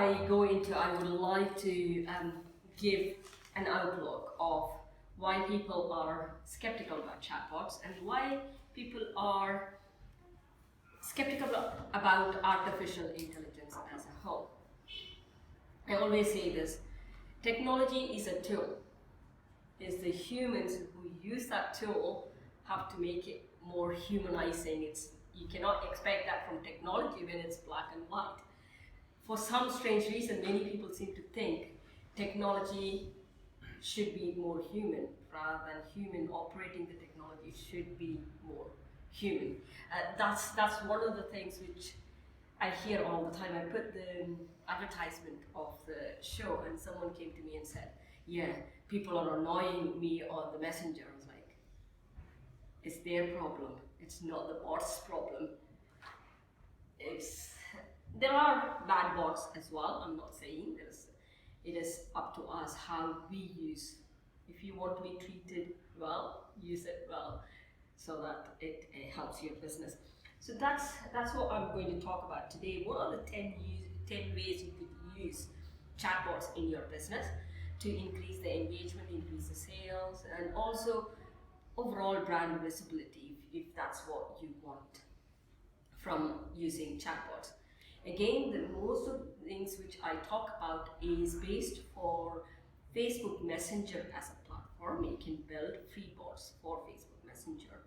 I go into, I would like to give an outlook of why people are skeptical about chatbots and why people are skeptical about artificial intelligence as a whole. I always say this, technology is a tool. It's the humans who use that tool have to make it more humanizing. You cannot expect that from technology when it's black and white. For some strange reason, many people seem to think technology should be more human rather than human operating the technology should be more human. That's one of the things which I hear all the time. I put the advertisement of the show and someone came to me and said, yeah, people are annoying me on the messenger. I was like, it's their problem. It's not the bot's problem. There are bad bots as well. I'm not saying it is up to us how we use. If you want to be treated well, use it well so that it helps your business. So that's what I'm going to talk about today. What are the 10 ways you could use chatbots in your business to increase the engagement, increase the sales, and also overall brand visibility if that's what you want from using chatbots. Again, the most of the things which I talk about is based for Facebook Messenger as a platform. You can build free bots for Facebook Messenger.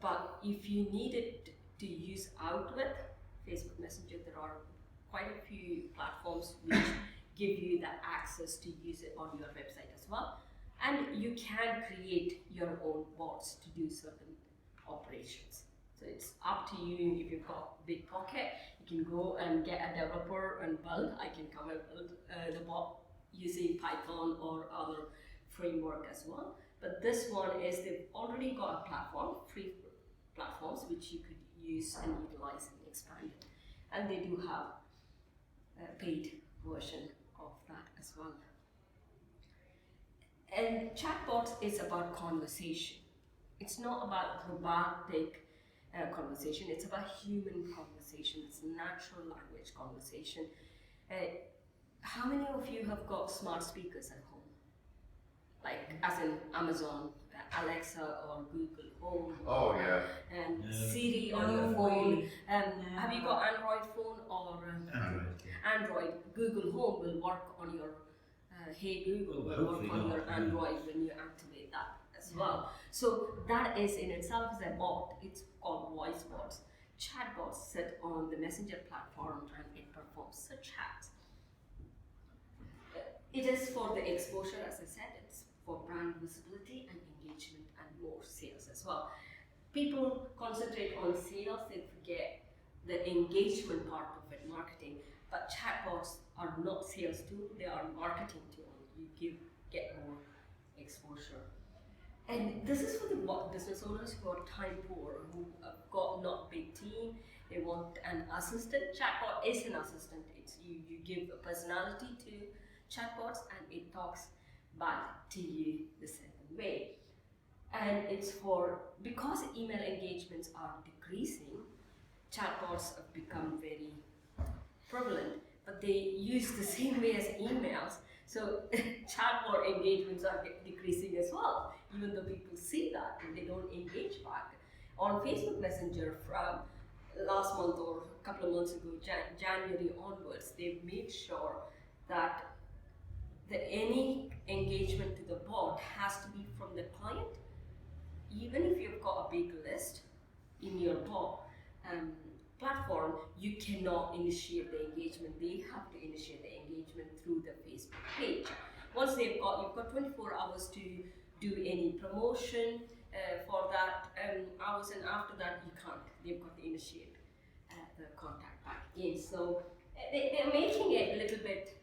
But if you need it to use out with Facebook Messenger, there are quite a few platforms which give you that access to use it on your website as well. And you can create your own bots to do certain operations. So it's up to you. If you've got a big pocket, you can go and get a developer and build. I can come and build the bot using Python or other framework as well. But this one is they've already got a platform, free platforms, which you could use and utilize and expand it. And they do have a paid version of that as well. And chatbots is about conversation. It's not about robotic conversation, it's about human conversation. It's natural language conversation. How many of you have got smart speakers at home? Like as in Amazon, Alexa or Google Home? Oh yeah. And Siri on your phone. Have you got Android phone or Android? Google Home will work on your Hey Google will work on your Android when you activate that as well. So that is in itself is a bot. It's called voice bots. Chatbots sit on the Messenger platform and it performs the chat. It is for the exposure, as I said, it's for brand visibility and engagement and more sales as well. People concentrate on sales, they forget the engagement part of it, marketing. But chatbots are not sales tool, they are marketing tool. You get more exposure. And this is for the business owners who are time poor, who have got not big team, they want an assistant. Chatbot is an assistant. It's you give a personality to chatbots and it talks back to you the same way. And it's because email engagements are decreasing, chatbots have become very prevalent, but they use the same way as emails. So chatbot engagements are decreasing as well, even though people see that and they don't engage back. On Facebook Messenger from last month or a couple of months ago, January onwards, they've made sure that any engagement to the bot has to be from the client. Even if you've got a big list in your bot platform, you cannot initiate the engagement. They have to initiate the engagement through the Facebook page. Once you've got 24 hours to do any promotion for that hours, and after that you can't. They've got to initiate the contact back again. So they're making it a little bit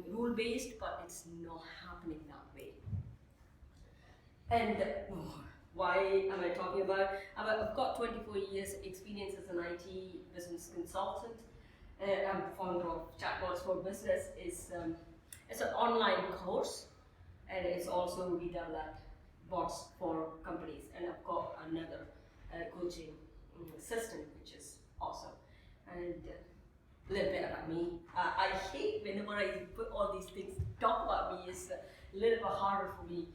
rule-based, but it's not happening that way. And why am I talking about? I've got 24 years experience as an IT business consultant. I'm founder of Chatbots for Business. It's an online course, and it's also we develop bots for companies. And I've got another coaching system, which is awesome. And a little bit about me. I hate whenever I put all these things, talk about me, it's a little bit harder for me.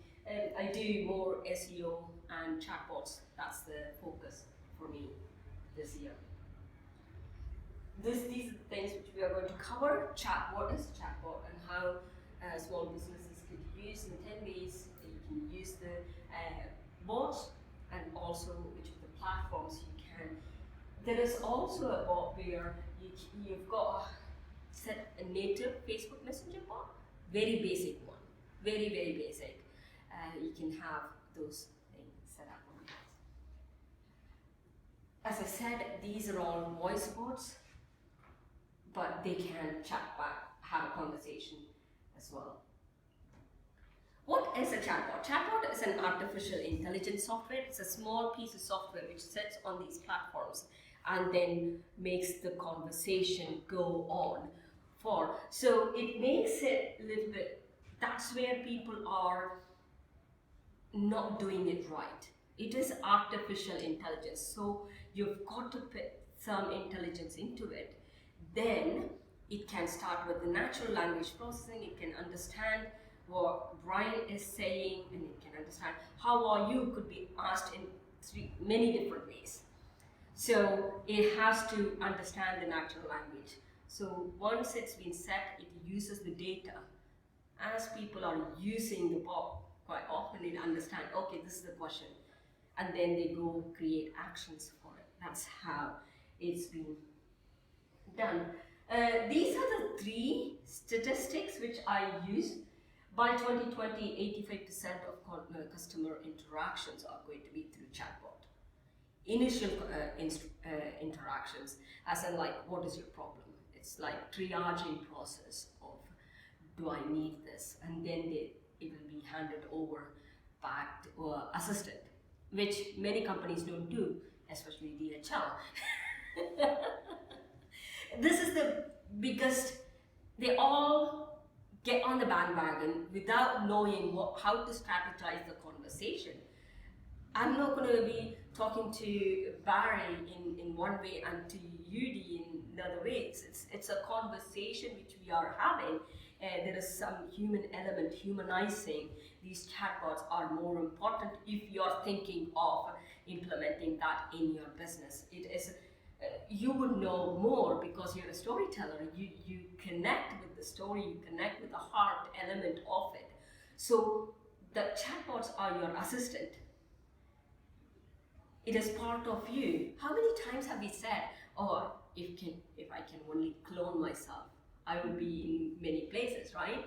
I do more SEO and chatbots. That's the focus for me this year. These are the things which we are going to cover. What is chatbot and how small businesses could use in 10 ways that you can use the bots, and also which of the platforms you can. There is also a bot where you've got set a native Facebook Messenger bot, very basic one, very basic. You can have those things set up on it. As I said, these are all voice bots, but they can chat back, have a conversation as well. What is a chatbot? Chatbot is an artificial intelligence software. It's a small piece of software which sits on these platforms and then makes the conversation go on for. So it makes it a little bit, that's where people are not doing it right. It is artificial intelligence. So you've got to put some intelligence into it. Then it can start with the natural language processing. It can understand what Brian is saying, and it can understand how are you could be asked in many different ways. So it has to understand the natural language. So once it's been set, it uses the data. As people are using the bot quite often, it understands, okay, this is the question, and then they go create actions for it. That's how it's been done. These are the 3 statistics which I use. By 2020, 85% of customer interactions are going to be through chatbot. Initial interactions, as in like, what is your problem? It's like triaging process of, do I need this? And then it will be handed over back to assistant, which many companies don't do, especially DHL. This is the biggest, they all get on the bandwagon without knowing how to strategize the conversation. I'm not going to be talking to Barry in one way and to Yudi in another way. It's a conversation which we are having. There is some human element, humanizing. These chatbots are more important if you're thinking of implementing that in your business. It is. You would know more because you're a storyteller. You connect with the story, you connect with the heart element of it. So the chatbots are your assistant. It is part of you. How many times have we said, oh, if I can only clone myself, I will be in many places, right?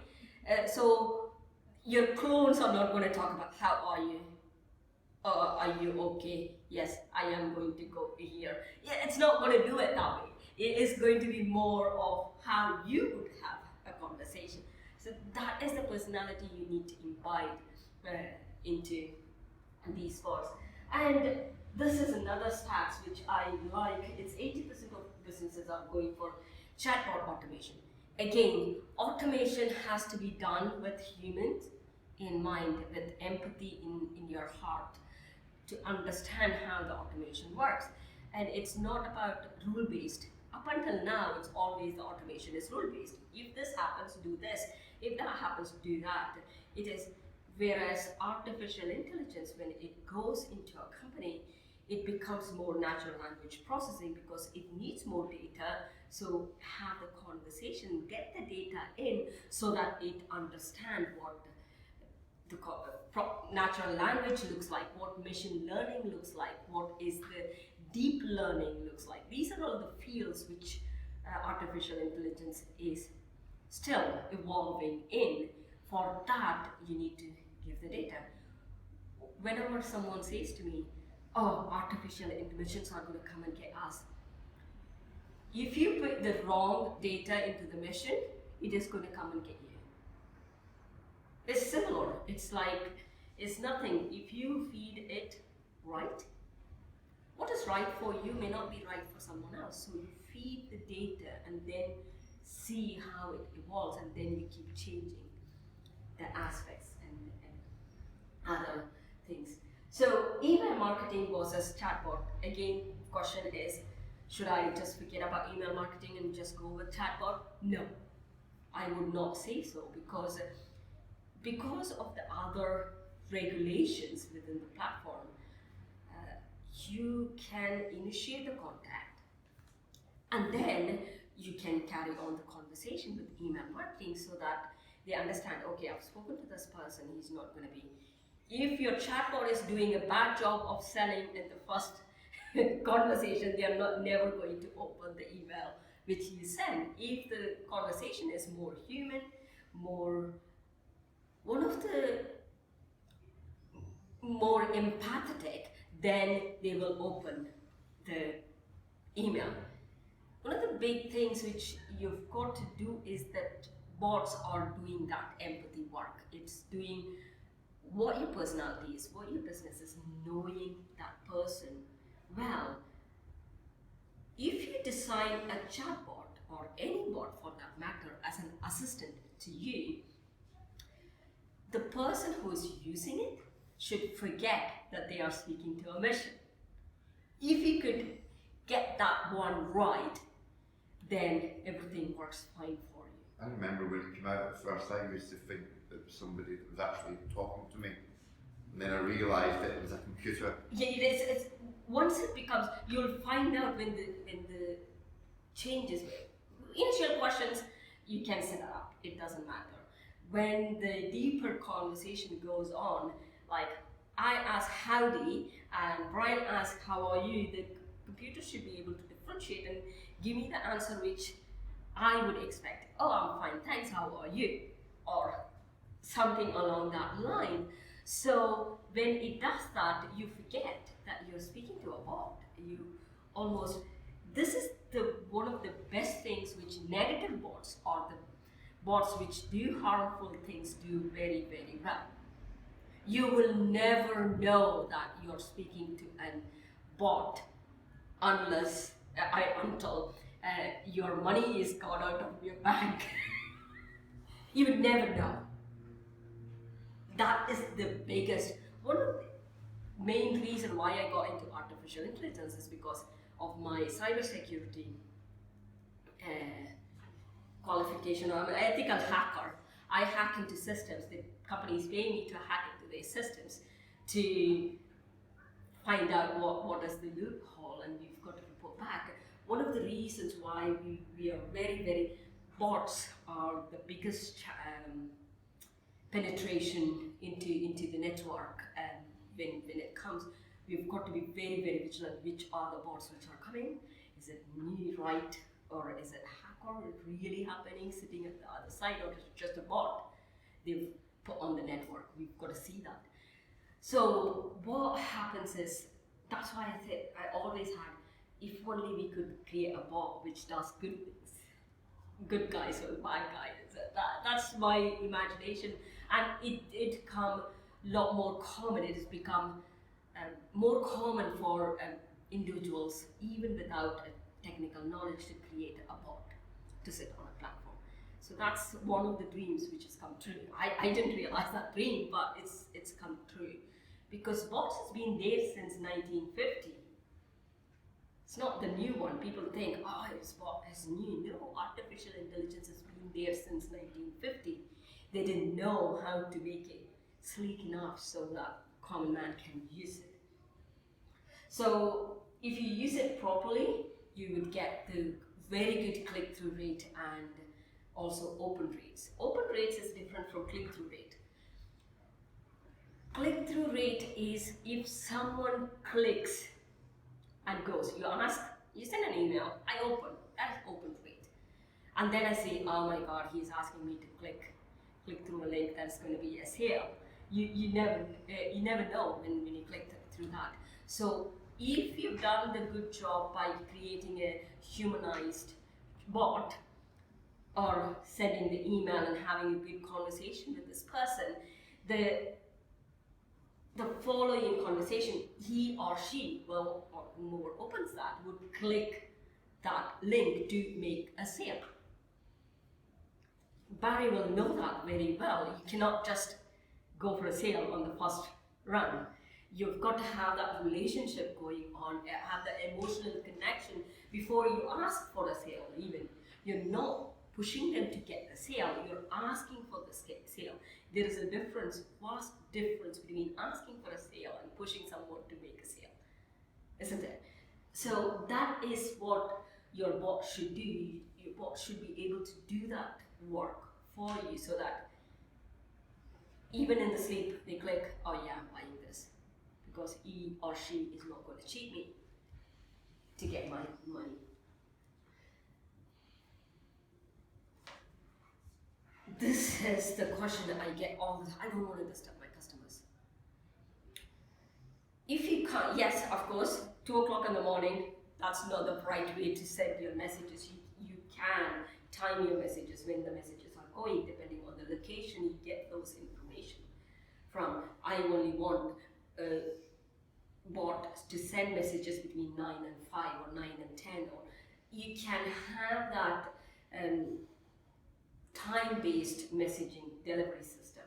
So your clones are not going to talk about how are you? Are you okay? Yes, I am going to go here. Yeah, it's not going to do it that way. It is going to be more of how you would have a conversation. So that is the personality you need to imbibe into these bots. And this is another stats which I like. It's 80% of businesses are going for chatbot automation. Again, automation has to be done with humans in mind, with empathy in your heart, to understand how the automation works. And it's not about rule-based. Up until now, it's always the automation is rule-based. If this happens, do this. If that happens, do that. It is, whereas artificial intelligence, when it goes into a company, it becomes more natural language processing because it needs more data. So have the conversation, get the data in so that it understands what the natural language looks like, what machine learning looks like, what is the deep learning looks like. These are all the fields which artificial intelligence is still evolving in. For that, you need to give the data. Whenever someone says to me, oh, artificial intelligence are going to come and get us, if you put the wrong data into the machine, it is going to come and get you. It's similar. It's like, it's nothing. If you feed it right, what is right for you may not be right for someone else. So you feed the data and then see how it evolves, and then you keep changing the aspects and other things. So email marketing versus chatbot. Again, question is, Should I just forget about email marketing and just go with chatbot? No, I would not say so, because of the other regulations within the platform. You can initiate the contact, and then you can carry on the conversation with email marketing so that they understand, okay, I've spoken to this person, he's not going to be. If your chatbot is doing a bad job of selling in the first conversation, they are never going to open the email which you send. If the conversation is more human, one of the more empathetic, then they will open the email. One of the big things which you've got to do is that bots are doing that empathy work. It's doing what your personality is, what your business is, knowing that person well. If you design a chatbot, or any bot for that matter, as an assistant to you, the person who is using it should forget that they are speaking to a machine. If you could get that one right, then everything works fine for you. I remember when it came out the first time, I used to think that somebody was actually talking to me, and then I realised that it was a computer. Yeah, it's once it becomes, you'll find out when the changes. Initial questions, you can set it up, it doesn't matter. When the deeper conversation goes on, like I ask howdy and Brian asks how are you, the computer should be able to differentiate and give me the answer which I would expect. Oh, I'm fine, thanks, how are you? Or something along that line. So when it does that, you forget that you're speaking to a bot. This is one of the best things which negative bots, or the bots which do harmful things, do very, very well. You will never know that you're speaking to a bot until your money is gone out of your bank. You would never know. That is the biggest, one of the main reason why I got into artificial intelligence is because of my cybersecurity qualification. I'm an ethical hacker. I hack into systems. The companies pay me to hack into their systems to find out what is the loophole, and we've got to report back. One of the reasons why we are very, very, bots are the biggest penetration into the network, and when it comes, we've got to be very, very vigilant. Which are the bots which are coming? Is it me, right, or is it hacker really happening, sitting at the other side, or is it just a bot they've put on the network? We've got to see that. So what happens is, that's why I said I always had, if only we could create a bot which does good things, good guys or bad guys. That's my imagination, and it become a lot more common. It has become more common for individuals, even without a technical knowledge, to create a bot to sit on a platform. So that's one of the dreams which has come true. I didn't realize that dream, but it's come true, because bots has been there since 1950. It's not the new one. People think, oh, this bot is new. No, artificial intelligence has been there since 1950. They didn't know how to make it sleek enough so that common man can use it. So if you use it properly, you would get the very good click-through rate and also open rates. Open rates is different from click-through rate. Click-through rate is if someone clicks and goes. You send an email, I open, that's open rate. And then I say, oh my God, he's asking me to click through a link that's going to be a sale. You never know when you click through that. So if you've done the good job by creating a humanized bot, or sending the email and having a good conversation with this person, the following conversation, he or she, well, or whoever opens that, would click that link to make a sale. Barry will know that very well. You cannot just go for a sale on the first run. You've got to have that relationship going on, have the emotional connection before you ask for a sale. Even you're not pushing them to get the sale, you're asking for the sale. There is a vast difference between asking for a sale and pushing someone to make a sale, isn't it? So that is what your bot should do. Your bot should be able to do that work for you, so that even in the sleep they click, oh yeah, I'm buying this, because he or she is not going to cheat me to get my money. This is the question that I get all the time. I don't want to disturb my customers. If you can't, yes, of course, 2 o'clock in the morning, that's not the right way to send your messages. You can time your messages when the messages are going, depending on the location you get those information from. I only want bot to send messages between 9 and 5 or 9 and 10, or you can have that time-based messaging delivery system.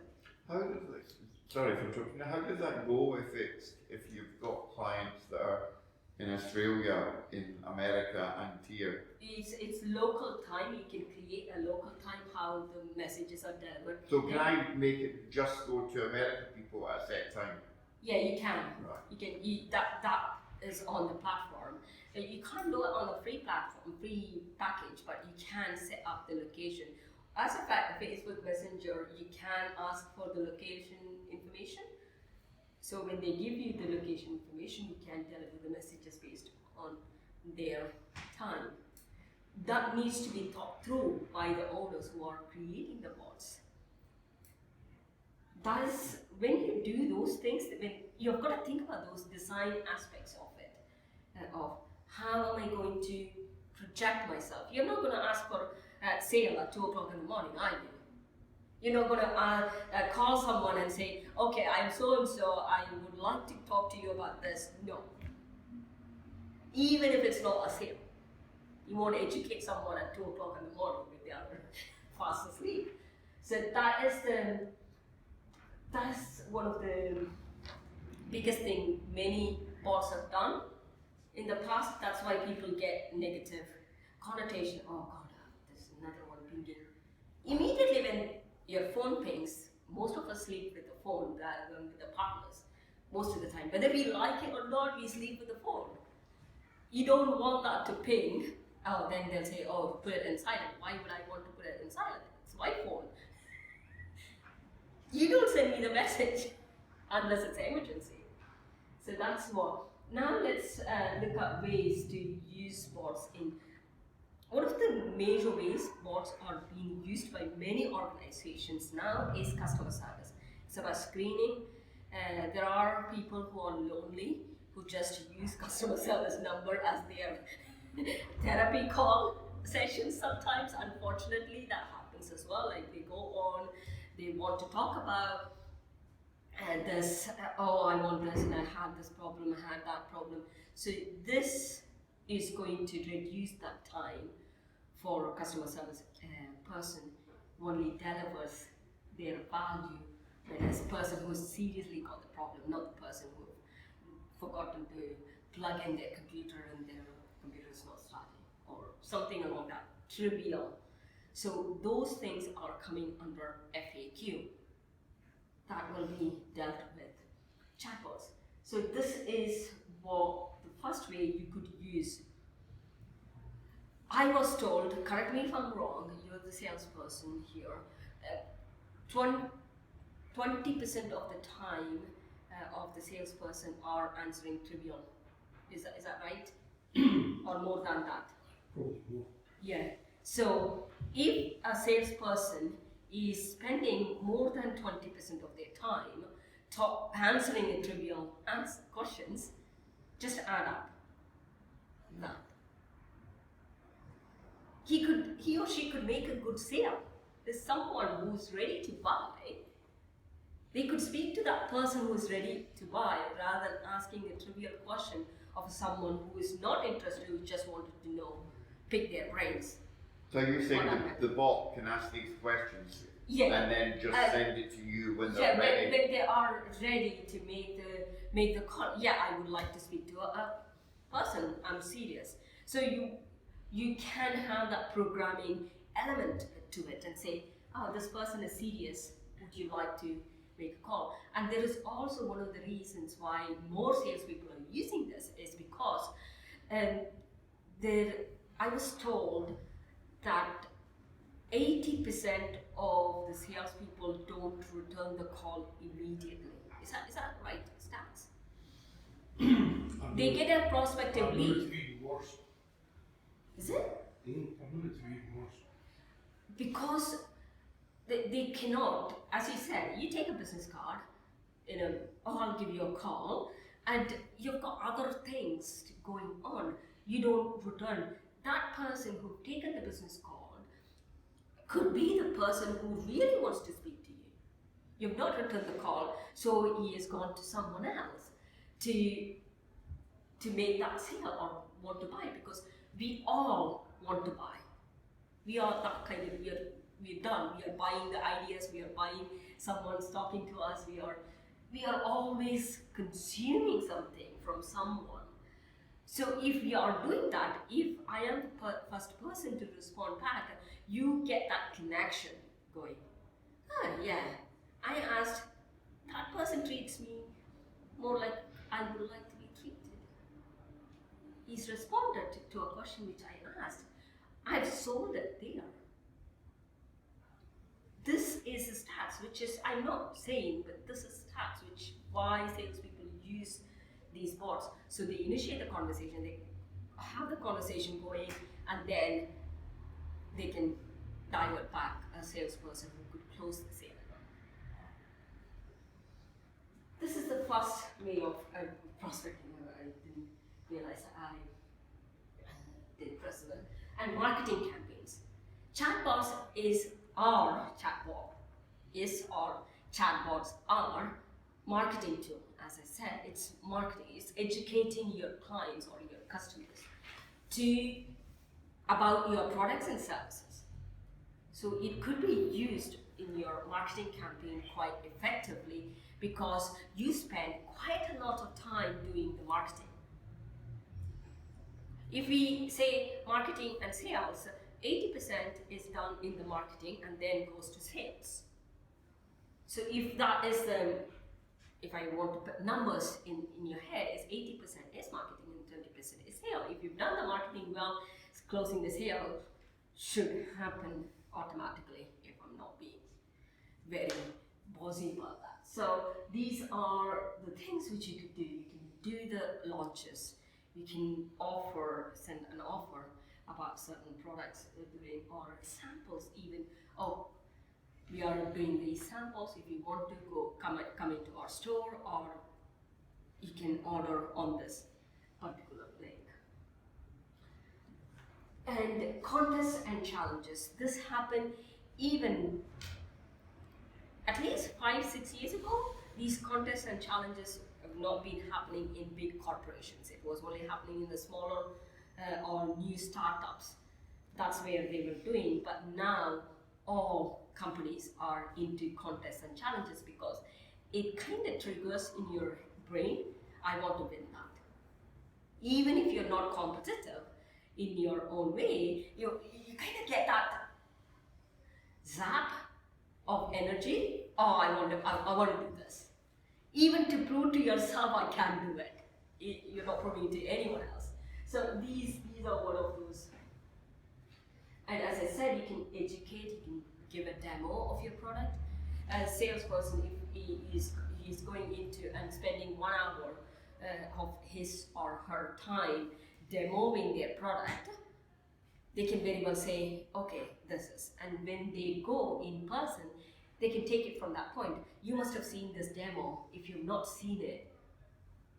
How does it, sorry for interrupting, how does that go if you've got clients that are in Australia, in America and here? It's local time. You can create a local time how the messages are delivered. So can I make it just go to American people at a set time? Yeah, you can. Right. You can. That is on the platform. You can't do it on a free platform, free package, but you can set up the location. As a fact, Facebook Messenger, you can ask for the location information. So when they give you the location information, you can deliver the messages based on their time. That needs to be thought through by the owners who are creating the bots. When you do those things, when you've got to think about those design aspects of it, of how am I going to project myself. You're not going to ask for a sale at 2 o'clock in the morning, are you? You're not going to call someone and say, okay, I'm so and so, I would like to talk to you about this. No. Even if it's not a sale. You won't educate someone at 2 o'clock in the morning if they are fast asleep. So that's one of the biggest thing many bots have done in the past. That's why people get negative connotation. Oh God, there's another one pinging. Immediately when your phone pings, most of us sleep with the phone rather than with the partners. Most of the time, whether we like it or not, we sleep with the phone. You don't want that to ping. Oh, then they'll say, oh, put it in silent. Why would I want to put it in silent? It's my phone. You don't send me the message unless it's an emergency. So that's what. Now let's look at ways to use bots in. One of the major ways bots are being used by many organizations now is customer service. It's about screening. There are people who are lonely who just use customer service number as their therapy call sessions sometimes. Unfortunately, that happens as well. Like they go on, they want to talk about this, oh, I want this and I had this problem, I had that problem. So this is going to reduce that time for a customer service person who only delivers their value, whereas the person who's seriously got the problem, not the person who forgotten to plug in their computer and their computer is not starting, or something along that, trivial. So those things are coming under FAQ. That will be dealt with chatbots. So this is what the first way you could use. I was told, correct me if I'm wrong, you're the salesperson here, 20% of the time of the salesperson are answering trivial. Is that right? Or more than that? Yeah. So if a salesperson is spending more than 20% of their time answering trivial questions, just add up that. He or she could make a good sale. There's someone who's ready to buy. They could speak to that person who is ready to buy rather than asking a trivial question of someone who is not interested, who just wanted to know, pick their brains. So you're saying the bot can ask these questions, yeah, and then just send it to you when they're yeah, ready? when they are ready to make the call. Yeah, I would like to speak to a person. I'm serious. So you can have that programming element to it and say, oh, this person is serious, would you like to make a call? And there is also one of the reasons why more salespeople are using this is because I was told that 80% of the salespeople don't return the call immediately. Is that right, stats? They get a prospective lead. It's even worse. Is it? I know it's even worse. Because they cannot, as you said, you take a business card, I'll give you a call, and you've got other things going on. You don't return. That person who taken the business card could be the person who really wants to speak to you. You've not returned the call, so he has gone to someone else to make that sale or want to buy, because we all want to buy. We are that kind of, we're done. We are buying the ideas, we are buying someone's talking to us, we are always consuming something from someone. So if we are doing that, if I am the first person to respond back, you get that connection going. Oh yeah, I asked, that person treats me more like I would like to be treated. He's responded to a question which I asked. I've sold it there. This is the stats, which is, I'm not saying, but this is stats, which why salespeople use these bots. So they initiate the conversation, they have the conversation going, and then they can divert back a salesperson who could close the sale. This is the first way of prospecting. I didn't realize I did precedent. And marketing campaigns. Chatbots our chatbots are marketing tool. As I said, it's marketing. It's educating your clients or your customers about your products and services. So it could be used in your marketing campaign quite effectively because you spend quite a lot of time doing the marketing. If we say marketing and sales, 80% is done in the marketing and then goes to sales. So if that is if I want to put numbers in your head, is 80% is marketing and 20% is sale. If you've done the marketing well, closing the sale should happen automatically, if I'm not being very bossy about that. So these are the things which you could do. You can do the launches. You can send an offer about certain products doing, or samples even. Oh, we are doing these samples. If you want to come into our store, or you can order on this particular link. And contests and challenges. This happened even at least 5-6 years ago. These contests and challenges have not been happening in big corporations. It was only happening in the smaller or new startups. That's where they were doing. But now all companies are into contests and challenges because it kind of triggers in your brain, I want to win that. Even if you're not competitive in your own way, you kind of get that zap of energy. Oh, I want to do this. Even to prove to yourself I can do it. You're not proving to anyone else. So these are one of those. And as I said, you can educate, you can give a demo of your product. As a salesperson, if he's going into and spending 1 hour of his or her time demoing their product, they can very well say, okay, this is. And when they go in person, they can take it from that point. You must have seen this demo. If you've not seen it,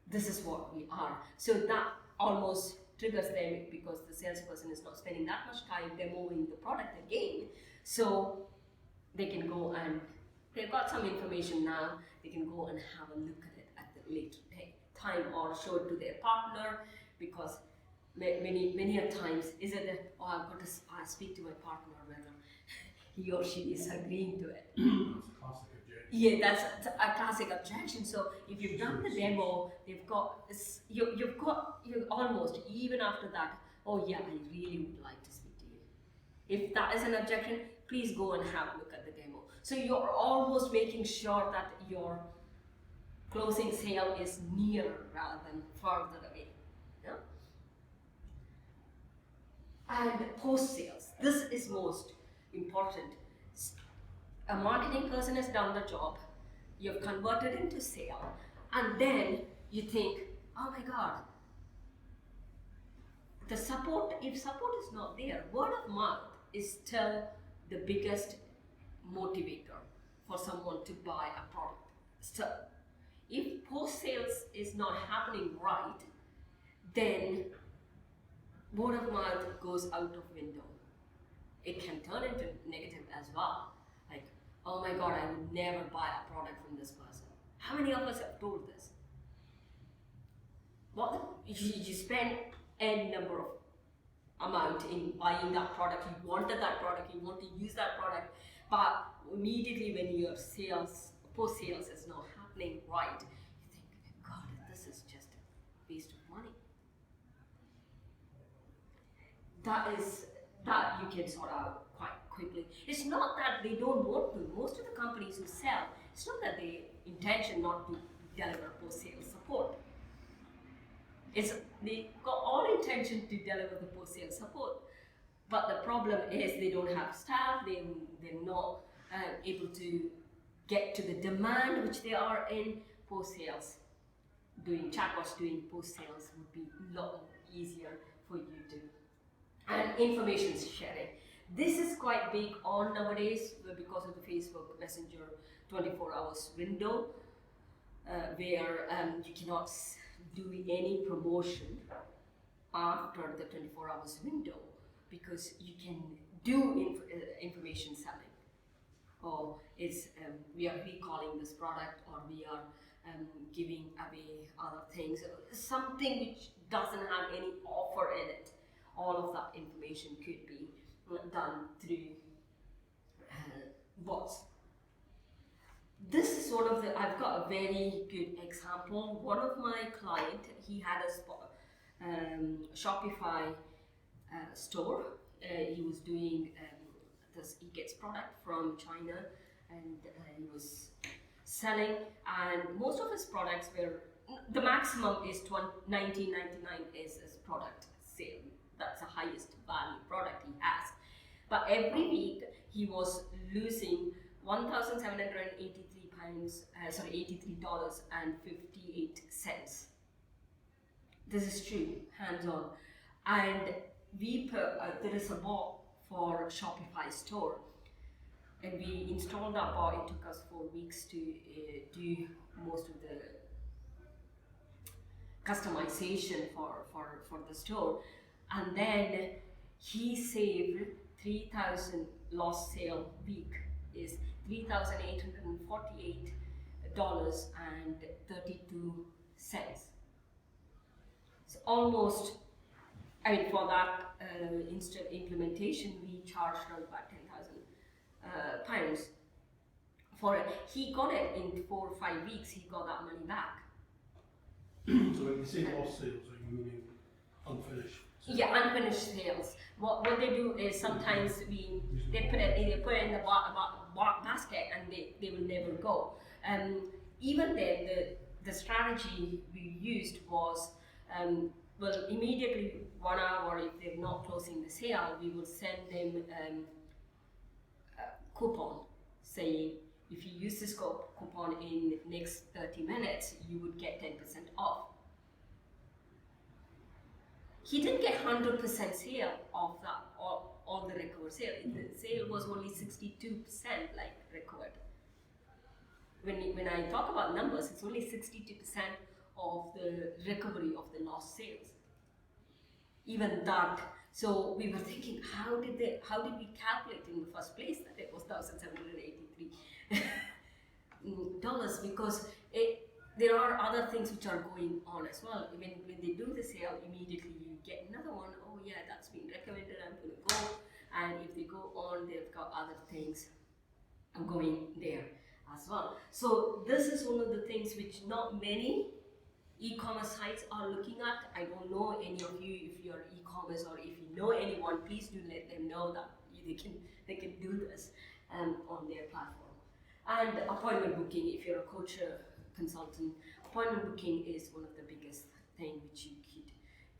this is what we are. So that almost triggers them because the salesperson is not spending that much time demoing the product again. So they can go and, they've got some information now, they can go and have a look at it at the later time or show it to their partner, because many a times is it that, oh, I've got to speak to my partner whether he or she is agreeing to it. Classic objection. Yeah, that's a classic objection. So if you've done the demo, you've almost, even after that, oh yeah, I really would like to speak to you. If that is an objection, please go and have a look at the demo. So you're almost making sure that your closing sale is nearer rather than further away. Yeah? And post sales, this is most important. A marketing person has done the job, you've converted into sale, and then you think, oh my god, the support, if support is not there, word of mouth is still the biggest motivator for someone to buy a product. So if post sales is not happening right, then word of mouth goes out of window. It can turn into negative as well. Like, oh my god, I would never buy a product from this person. How many of us have told this? What you spend n number of amount in buying that product, you wanted that product, you want to use that product, but immediately when your sales, post sales is not happening right, you think, god, this is just a waste of money. That you can sort out quite quickly. It's not that they don't want to. Most of the companies who sell, it's not that they intention not to deliver post-sales support. They got all intention to deliver the post-sales support, but the problem is they don't have staff. They're not able to get to the demand which they are in. Post-sales, doing chatbots, doing post-sales would be a lot easier for you to. And information sharing. This is quite big on nowadays because of the Facebook Messenger 24 hours window, where you cannot do any promotion after the 24 hours window because you can do information selling. Or it's we are recalling this product, or we are giving away other things, something which doesn't have any offer in it. All of that information could be done through bots. This is one of the, I've got a very good example. One of my client, he had a Shopify store. He was doing this, he gets product from China, and he was selling, and most of his products were, the maximum is $19.99 is his product sale. That's the highest value product he has. But every week he was losing $1,783.58. This is true, hands on. And there is a bot for Shopify store, and we installed that bot. It took us 4 weeks to do most of the customization for the store. And then he saved 3,000 lost sale week is $3,848.32. It's almost, I mean, for that implementation, we charged around about £10,000 for it. He got it in 4 or 5 weeks. He got that money back. So when you say lost sales, are you meaning unfinished? Yeah, unfinished sales. What they do is sometimes they put it in the basket and they will never go. Even then, the strategy we used was, well, immediately 1 hour, if they're not closing the sale, we will send them a coupon saying, if you use this coupon in next 30 minutes, you would get 10% off. He didn't get 100% sale of that, all the recovered sale. The sale was only 62% like recovered. When I talk about numbers, it's only 62% of the recovery of the lost sales. Even that. So we were thinking, how did we calculate in the first place that it was $1,783? Because there are other things which are going on as well. When they do the sale, immediately you get another one. Oh yeah, that's been recommended, I'm going to go. And if they go on, they've got other things going there as well. So this is one of the things which not many e-commerce sites are looking at. I don't know any of you if you're e-commerce or if you know anyone, please do let them know that they can do this on their platform. And appointment booking, if you're a coach consultant, appointment booking is one of the biggest thing which you could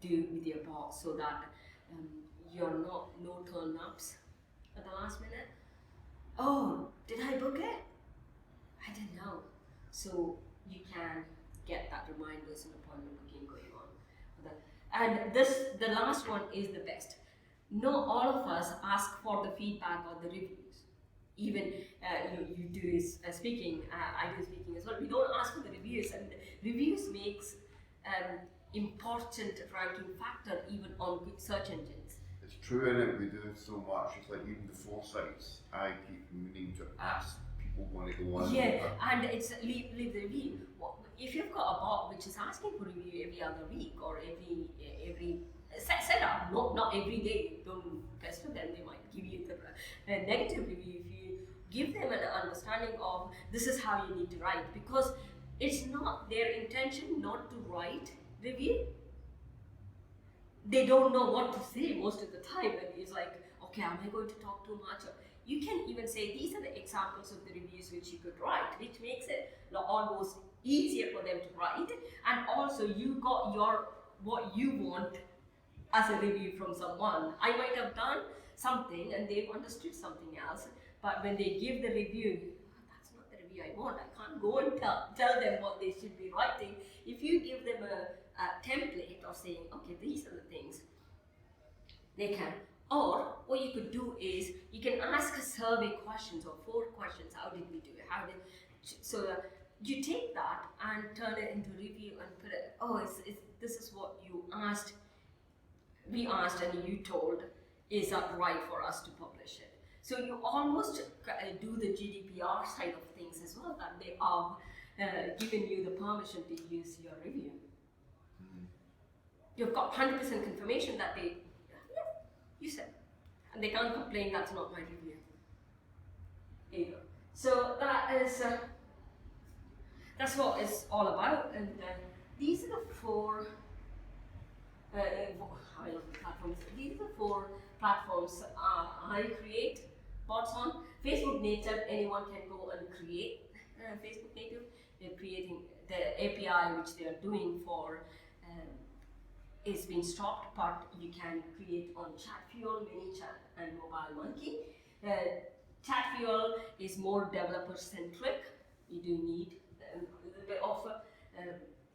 do with your bot, so that you're not no turn ups at the last minute. Oh, did I book it? I didn't know. So you can get that reminders and appointment booking going on. And the last one is the best. Not all of us ask for the feedback or the reviews. Even you do speaking, I do speaking as well. We don't ask for the reviews, and reviews makes important ranking factor even on good search engines. It's true, innit? We do it so much. It's like even the foresights. I keep meaning to ask people when they go on. Yeah, and it's leave the review. If you've got a bot which is asking for review every other week or every set up, not every day. Don't pester them. They might give you the negative review. If you give them an understanding of this is how you need to write, because it's not their intention not to write review. They don't know what to say most of the time, and it's like, okay, am I going to talk too much? You can even say these are the examples of the reviews which you could write, which makes it almost easier for them to write, and also you got what you want as a review from someone. I might have done something and they've understood something else, but when they give the review, that's not the review I want. I can't go and tell them what they should be writing. If you give them a template of saying, okay, these are the things, they can. Or what you could do is you can ask a survey questions or 4 questions. How did we do it? So you take that and turn it into review and put it. Oh, this is what you asked. We asked and you told. Is that right for us to publish it? So you almost do the GDPR side of things as well. That they are giving you the permission to use your review. You've got 100% confirmation that they. You said, and they can't complain that's not my review either. So that's what it's all about, and these are the 4 platforms. These are the 4 platforms I create bots on. Facebook native, anyone can go and create Facebook native. They're creating the API which they are doing for. It's been stopped, but you can create on Chatfuel, MiniChat, and Mobile Monkey. Chatfuel is more developer centric. You do need a little bit of a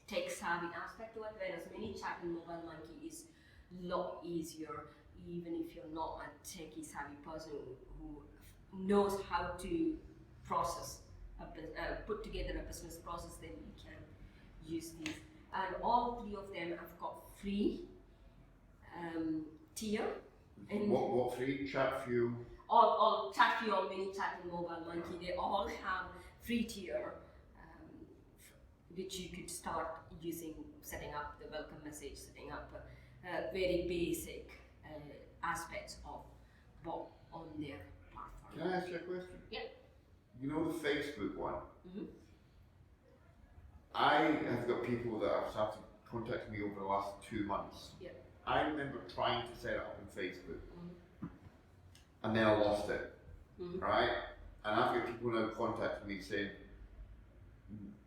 tech savvy aspect to it, whereas MiniChat and Mobile Monkey is a lot easier, even if you're not a techie savvy person who knows how to process, put together a business process, then you can use these. And all 3 of them have got free tier. And what free? Chatfuel? All Chatfuel, MiniChat, and Mobile Monkey, they all have free tier, which you could start using, setting up the welcome message, setting up very basic aspects of bot on their platform. Can I ask you a question? Yeah. You know the Facebook one? Mm-hmm. I have got people that have started contacting me over the last 2 months. Yeah. I remember trying to set it up on Facebook, and then I lost it, right? And I've got people now contacting me saying,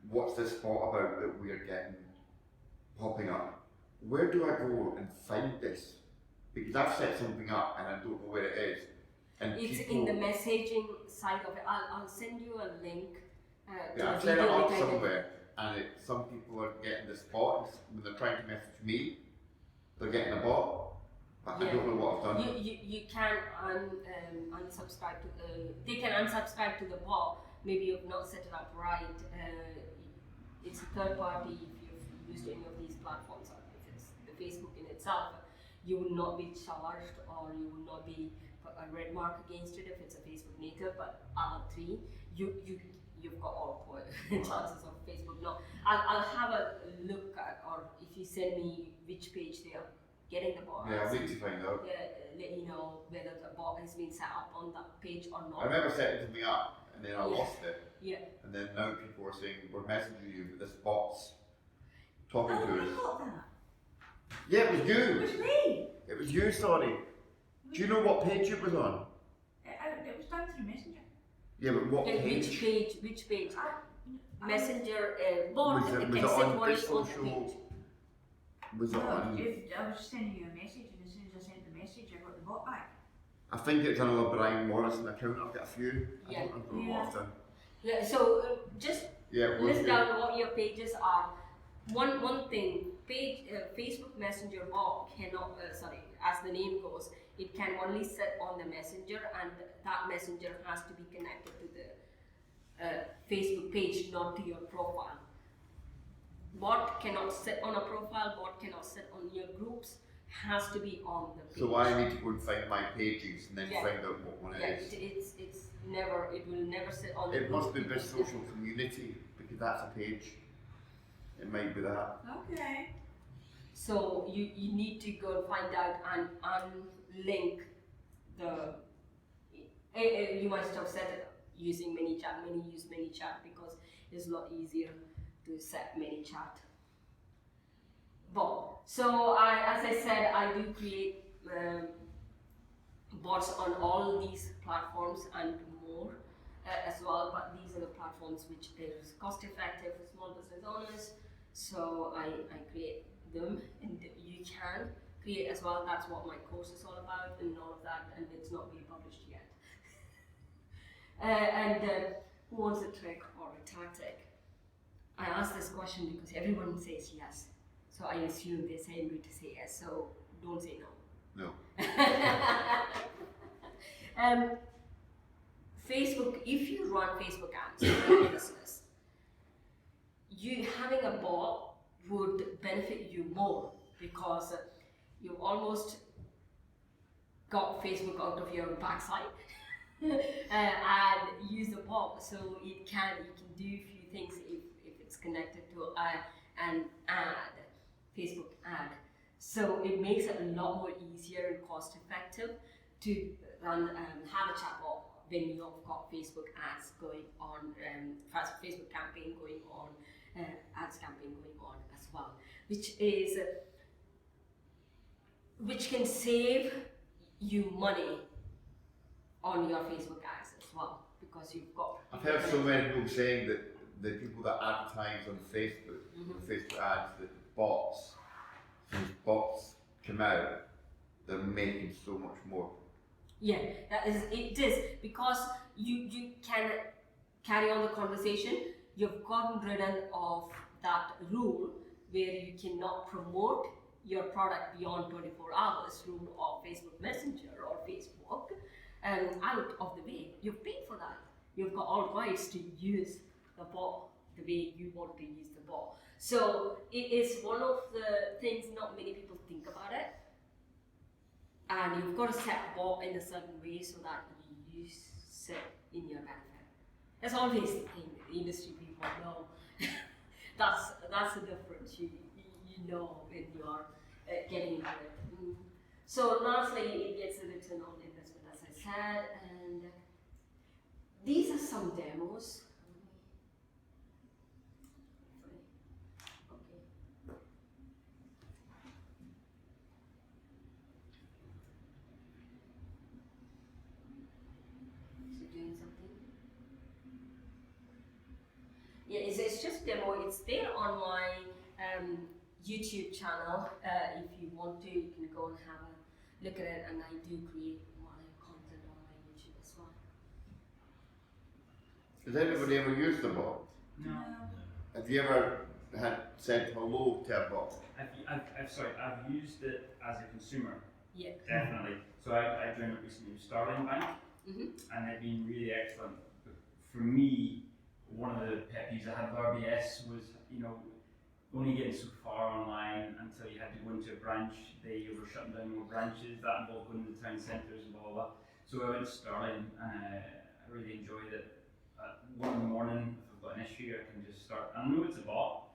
what's this bot about that we are getting popping up? Where do I go and find this? Because I've set something up and I don't know where it is. And it's people, in the messaging side of it. I'll send you a link to I've the set it video up which I did. somewhere, and some people are getting this bot, when they're trying to message me, they're getting a bot, but I don't know what I've done. You can unsubscribe to they can unsubscribe to the bot. Maybe you've not set it up right. It's a third party. If you've used any of these platforms, or if it's the Facebook in itself, you will not be charged, or you will not be a red mark against it if it's a Facebook native. But other 3, you've got all chances of Facebook. No, I'll have a look at, or if you send me which page they are getting the bot. Yeah, I need to find out. Let you know whether the bot has been set up on that page or not. I remember setting something up, and then I lost it. Yeah. And then now people are saying, we're messaging you, but this bot's talking Oh, to I us. got that. Yeah, it was It you. was me. It was you, sorry. Do you know what page it was on? It was done through Messenger. Yeah, but what Okay, page? which page? I- Messenger bot Was it- can was it sit on only this on the social- page. Was it No, on? I was just sending you a message, and as soon as I sent the message, I got the bot back. I think it's another Brian Morrison account. I've got a few. Yeah. I don't know what I've done. Yeah, so just Yeah, it was list you. down what your pages are. One thing, Facebook Messenger bot cannot, as the name goes, it can only sit on the messenger, and that messenger has to be connected to the Facebook page, not to your profile. Bot cannot sit on a profile, bot cannot sit on your groups, has to be on the page. So I need to go and find my pages and then Yeah. find out what one Yeah, it is. it will never sit on the It group. must be this social community because that's a page. It might be that. Okay. So you need to go and find out and unlink the. You must have set it using ManyChat. Many use ManyChat because it's a lot easier to set ManyChat. Bot. So as I said, I do create bots on all these platforms and more as well. But these are the platforms which is cost effective for small business owners. So I create them, and you can create as well. That's what my course is all about, and all of that, and it's not being published yet. Who wants a trick or a tactic? I ask this question because everyone says yes, so I assume they're saying me to say yes. So don't say no. No. Facebook. If you run Facebook ads for your business, you having a bot would benefit you more because you've almost got Facebook out of your backside and use the bot, so you can do a few things if it's connected to an ad, Facebook ad. So it makes it a lot more easier and cost effective to run have a chatbot when you've got Facebook ads going on, Facebook campaign going on, ads campaign going on as well, which can save you money on your Facebook ads as well, because you've got. I've heard so many people saying that the people that advertise on Facebook, the Facebook ads, that bots, since bots come out, they're making so much more. Yeah, it is because you can carry on the conversation. You've gotten rid of that rule where you cannot promote your product beyond 24 hours rule of Facebook Messenger or Facebook out of the way. You've paid for that. You've got all rights to use the bot the way you want to use the bot. So it is one of the things not many people think about it. And you've got to set bot in a certain way so that you use it in your benefit. That's always the thing that the industry people know. that's the difference. You know when you are getting into it. So lastly, it gets a return on investment, as I said, and these are some demos. Okay. Is it doing something? Yeah, it's just demo. It's there on my YouTube channel. If you want to, you can go and have a look at it. And I do create my content on my YouTube as well. Has anybody ever used the bot? No. Have you ever said hello to a bot? I've used it as a consumer, Yeah. definitely. So I joined it recently with Starling Bank, Mm-hmm. and they've been really excellent. But for me, one of the pet peeves I had with RBS was, only getting so far online until you had to go into a branch. They were shutting down more branches. That involved going to the town centres and blah blah blah. So I went to Starling, and I really enjoyed it. One in the morning, if I've got an issue, I can just start. I know it's a bot,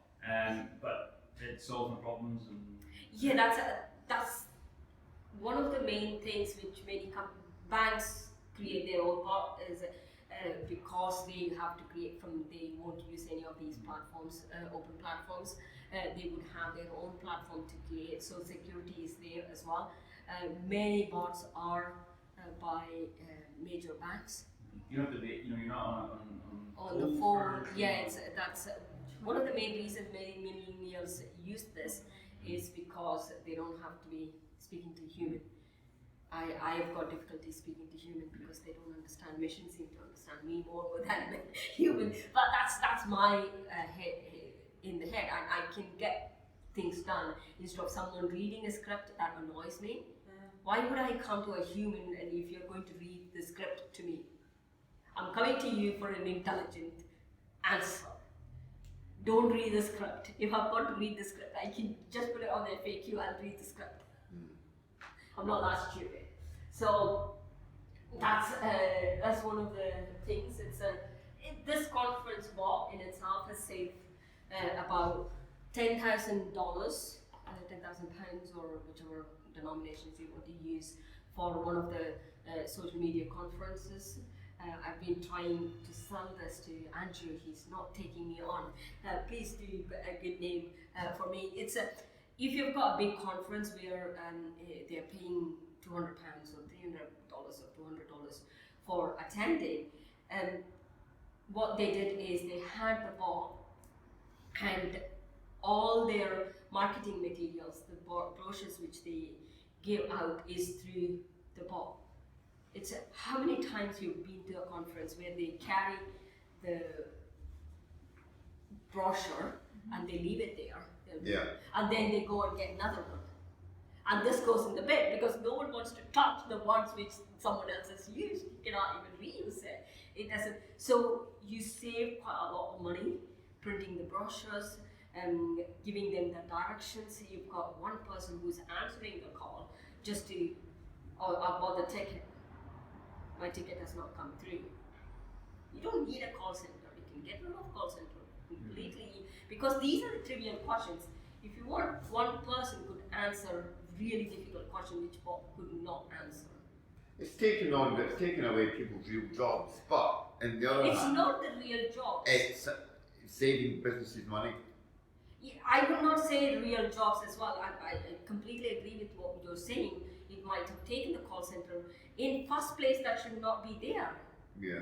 but it solves my problems. And Yeah, that's one of the main things which many banks create their own bot is because course, they have to create they won't use any of these platforms, open platforms. They would have their own platform to create, so security is there as well. Many bots are by major banks. You don't have to be, you're not On the phone, yeah, that's one of the main reasons many millennials use this is because they don't have to be speaking to human. I have got difficulty speaking to human because they don't understand. Machines seem to understand me more than human. But that's my head in the head, and I can get things done instead of someone reading a script that annoys me. Why would I come to a human and if you're going to read the script to me? I'm coming to you for an intelligent answer. Don't read the script. If I've got to read the script, I can just put it on the FAQ, I'll read the script. I'm not that stupid. So that's one of the things. This conference bot in itself has saved about $10,000, £10,000 or whichever denominations you want to use for one of the social media conferences. I've been trying to sell this to Andrew. He's not taking me on. Please do a good name for me. It's if you've got a big conference where they're paying £200 or $300 or $200 for attending, what they did is they had the bot and all their marketing materials, the brochures which they give out is through the bot. It's how many times you've been to a conference where they carry the brochure and they leave it there. And then they go and get another one. And this goes in the bin because no one wants to touch the ones which someone else has used. You cannot even reuse it. It doesn't. So you save quite a lot of money printing the brochures and giving them the directions. You've got one person who's answering the call just to, oh, I bought the ticket. My ticket has not come through. You don't need a call center. You can get rid of call center completely because these are the trivial questions. If you want, one person could answer really difficult question which bot could not answer. It's taken away people's real jobs, but in the other It's hand, not the real job. it's saving businesses money. Yeah, I would not say real jobs as well. I completely agree with what you're saying. It might have taken the call center. In first place, that should not be there. Yeah.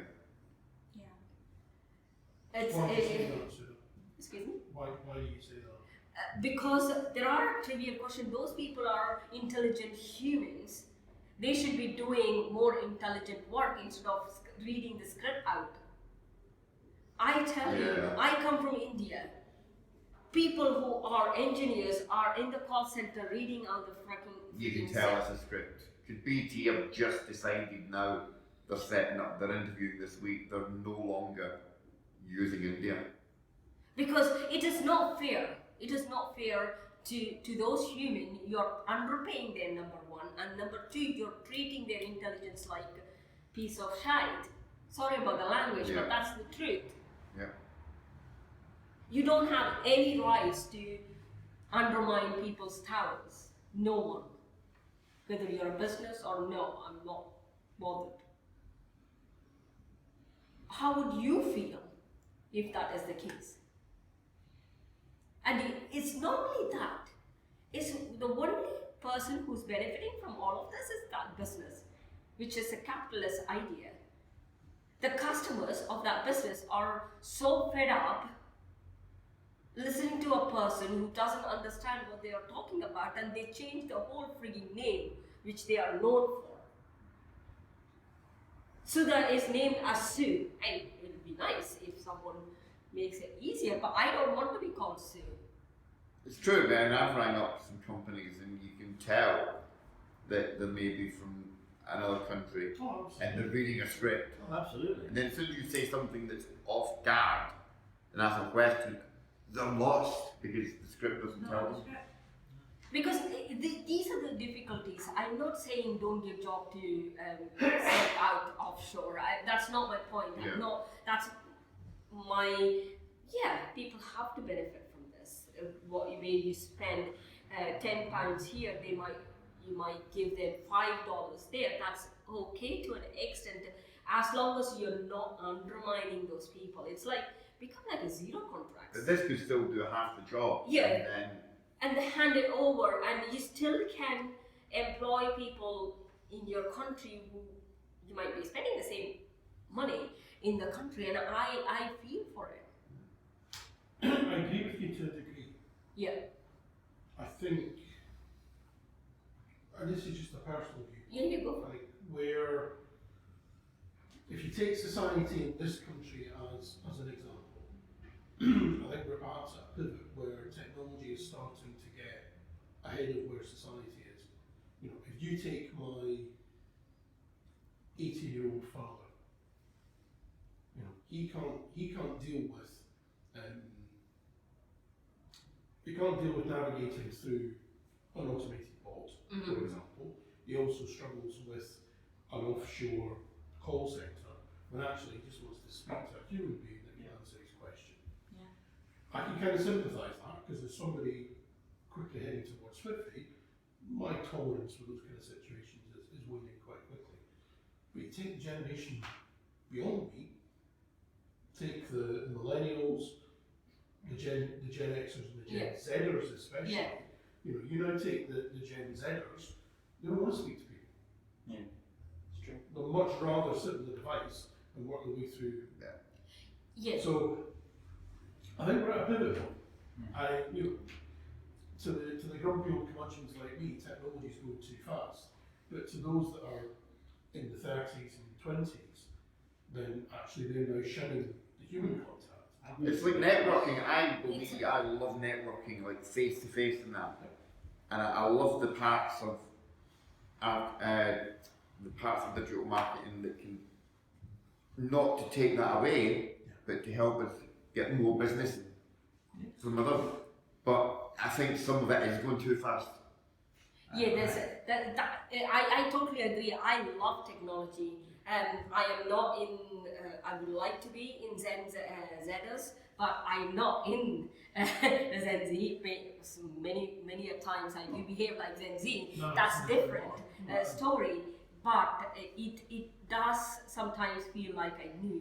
It's, Why do you say that, Sudha? excuse me? Why do you say that? Because there are trivial questions. Those people are intelligent humans. They should be doing more intelligent work instead of reading the script out. I tell you, I come from India. People who are engineers are in the call center reading out the freaking. You can tell it's a script. Because BT have just decided now they're setting up, they're interviewing this week, they're no longer using India. Because it is not fair. It is not fair to those humans. You're underpaying them, number one, and number two, you're treating their intelligence like a piece of shite. Sorry about the language, but that's the truth. Yeah. You don't have any rights to undermine people's talents. No one. Whether you're a business or no, I'm not bothered. How would you feel if that is the case? And it's not only that. It's the only person who's benefiting from all of this is that business, which is a capitalist idea. The customers of that business are so fed up listening to a person who doesn't understand what they are talking about, and they change the whole frigging name which they are known for. Sudha is named as Sue, and it would be nice if someone makes it easier, but I don't want to be called Sue. It's true, man. I've rang up some companies and you can tell that they may be from another country and they're reading a script. Oh, absolutely. And then as soon as you say something that's off guard and ask a question, they're lost because the script doesn't tell them. Because these are the difficulties. I'm not saying don't give job to send out offshore. That's not my point. That's my, people have to benefit from this. When you spend £10 here, you might give them $5 there. That's okay to an extent. as long as you're not undermining those people. It's like become like a zero contract. But this could still do half the job. Yeah. And then And they hand it over, and you still can employ people in your country who you might be spending the same money in the country, and I feel for it. I agree with you to a degree. Yeah. I think, and this is just a personal view, Yeah, you go. like where if you take society in this country as an example, I think we're at a pivot where technology is starting to get ahead of where society is. You know, if you take my 80-year-old father, you know, he can't deal with navigating through an automated bot, for example. He also struggles with an offshore call centre when actually he just wants to speak to a human being that can answer his question. Yeah. I can kind of sympathise that because as somebody quickly heading towards 50, my tolerance for those kind of situations is waning quite quickly. But you take the generation beyond me, take the millennials, the Gen Xers and the Gen Zers especially. Yeah. You know, you now take the Gen Zers, they don't want to speak to people. Yeah, it's true. They'll much rather sit on the device and work their way through. Yes. So I think we're at a pivot point. You know, to the grumpy old curmudgeons like me, technology's going too fast. But to those that are in the 30s and 20s, then actually they're now shunning the human contact. it's like networking. I love networking, like face to face and that. And I love the parts of digital marketing that can not to take that away, but to help us get more business from others. But I think some of it is going too fast. Yeah, I totally agree. I love technology. I am not in. I would like to be in Zers, but I'm not in Gen Z. Many a times I do behave like Gen Z. No, That's different story. But it does sometimes feel like I knew.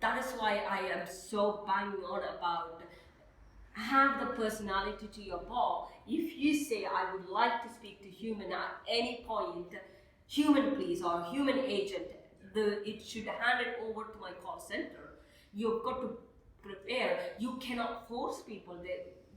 That is why I am so banging on about have the personality to your ball. If you say I would like to speak to human at any point, human please or human agent, it should hand it over to my call center. You've got to prepare. You cannot force people.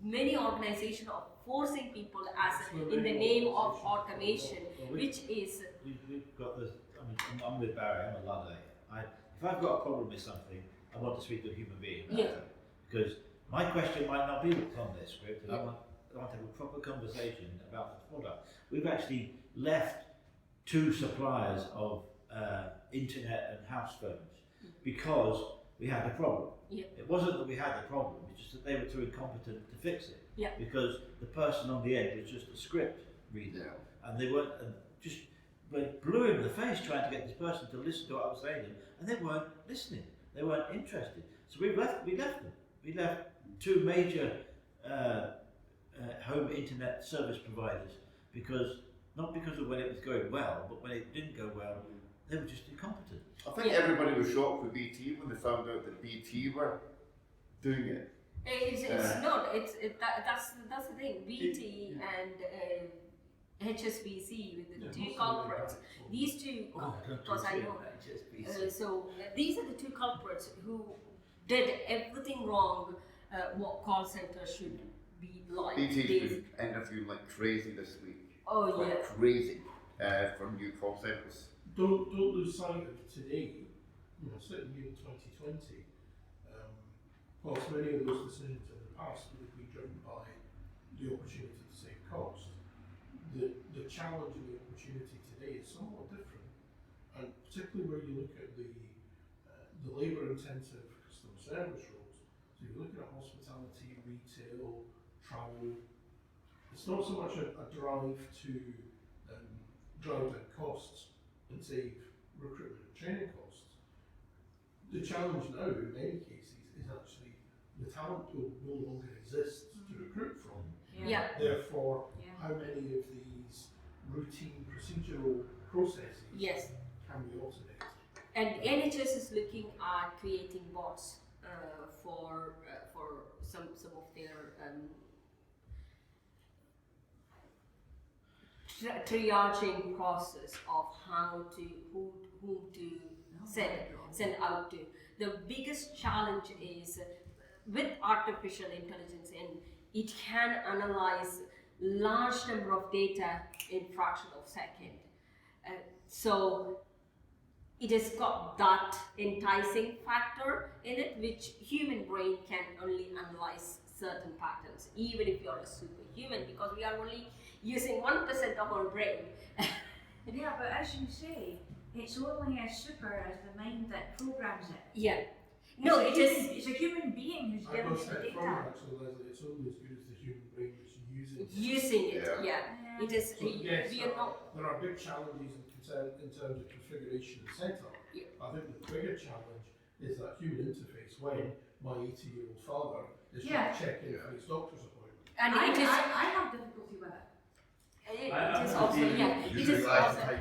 Many organizations are forcing people as in the name of automation, which is. We've got this. I mean, I'm with Barry. I'm a Luddite. If I've got a problem with something, I want to speak to a human being about it. Because my question might not be what's on this script, and I want to have a proper conversation about the product. We've actually left 2 suppliers of internet and house phones because we had the problem. Yeah. It wasn't that we had the problem, it's just that they were too incompetent to fix it. Yeah. Because the person on the end was just a script reader, and they weren't just went blew him in the face trying to get this person to listen to what I was saying to them, and they weren't listening. They weren't interested. So we left them. We left 2 major home internet service providers not because of when it was going well, but when it didn't go well, they were just incompetent. I think everybody was shocked with BT when they found out that BT were doing it. It's not. That's the thing. BT and HSBC with the 2 culprits. These 2, because I know. So these are the 2 culprits who did everything wrong. What call center should be like. BT's been interviewing like crazy this week. Oh like crazy for new call centers. Don't lose sight of today. You know, sitting here in 2020. Whilst many of those decisions in the past would have been driven by the opportunity to save cost, the challenge and the opportunity today is somewhat different, and particularly where you look at the labour-intensive customer service roles. So you look at hospitality, retail, travel. It's not so much a drive to drive down costs and save recruitment and training costs. The challenge now, in many cases, is actually the talent pool no longer exists to recruit from. Therefore, how many of these routine procedural processes can we automate? And NHS is looking at creating bots for some of their triaging process of how to whom to send out to. The biggest challenge is with artificial intelligence, and it can analyze large number of data in fraction of second. So it has got that enticing factor in it, which human brain can only analyze certain patterns, even if you're a superhuman, because we are only using 1% of our brain. Yeah, but as you say, it's only as super as the mind that programs it. Yeah. No, It's a human being who's I given go it the step data. further actually, Leslie, it's only as good as the human brain that's using it. using it. Yeah. Yeah. It is. So yes, We are not. there are big challenges in terms of configuration and setup. Yeah. I think the bigger challenge is that human interface when my 80-year-old father is Yeah. trying to check in for his doctor's appointment. And I it is. have difficulty with it. It I is have also. the- Yeah. It Usually is like to also. take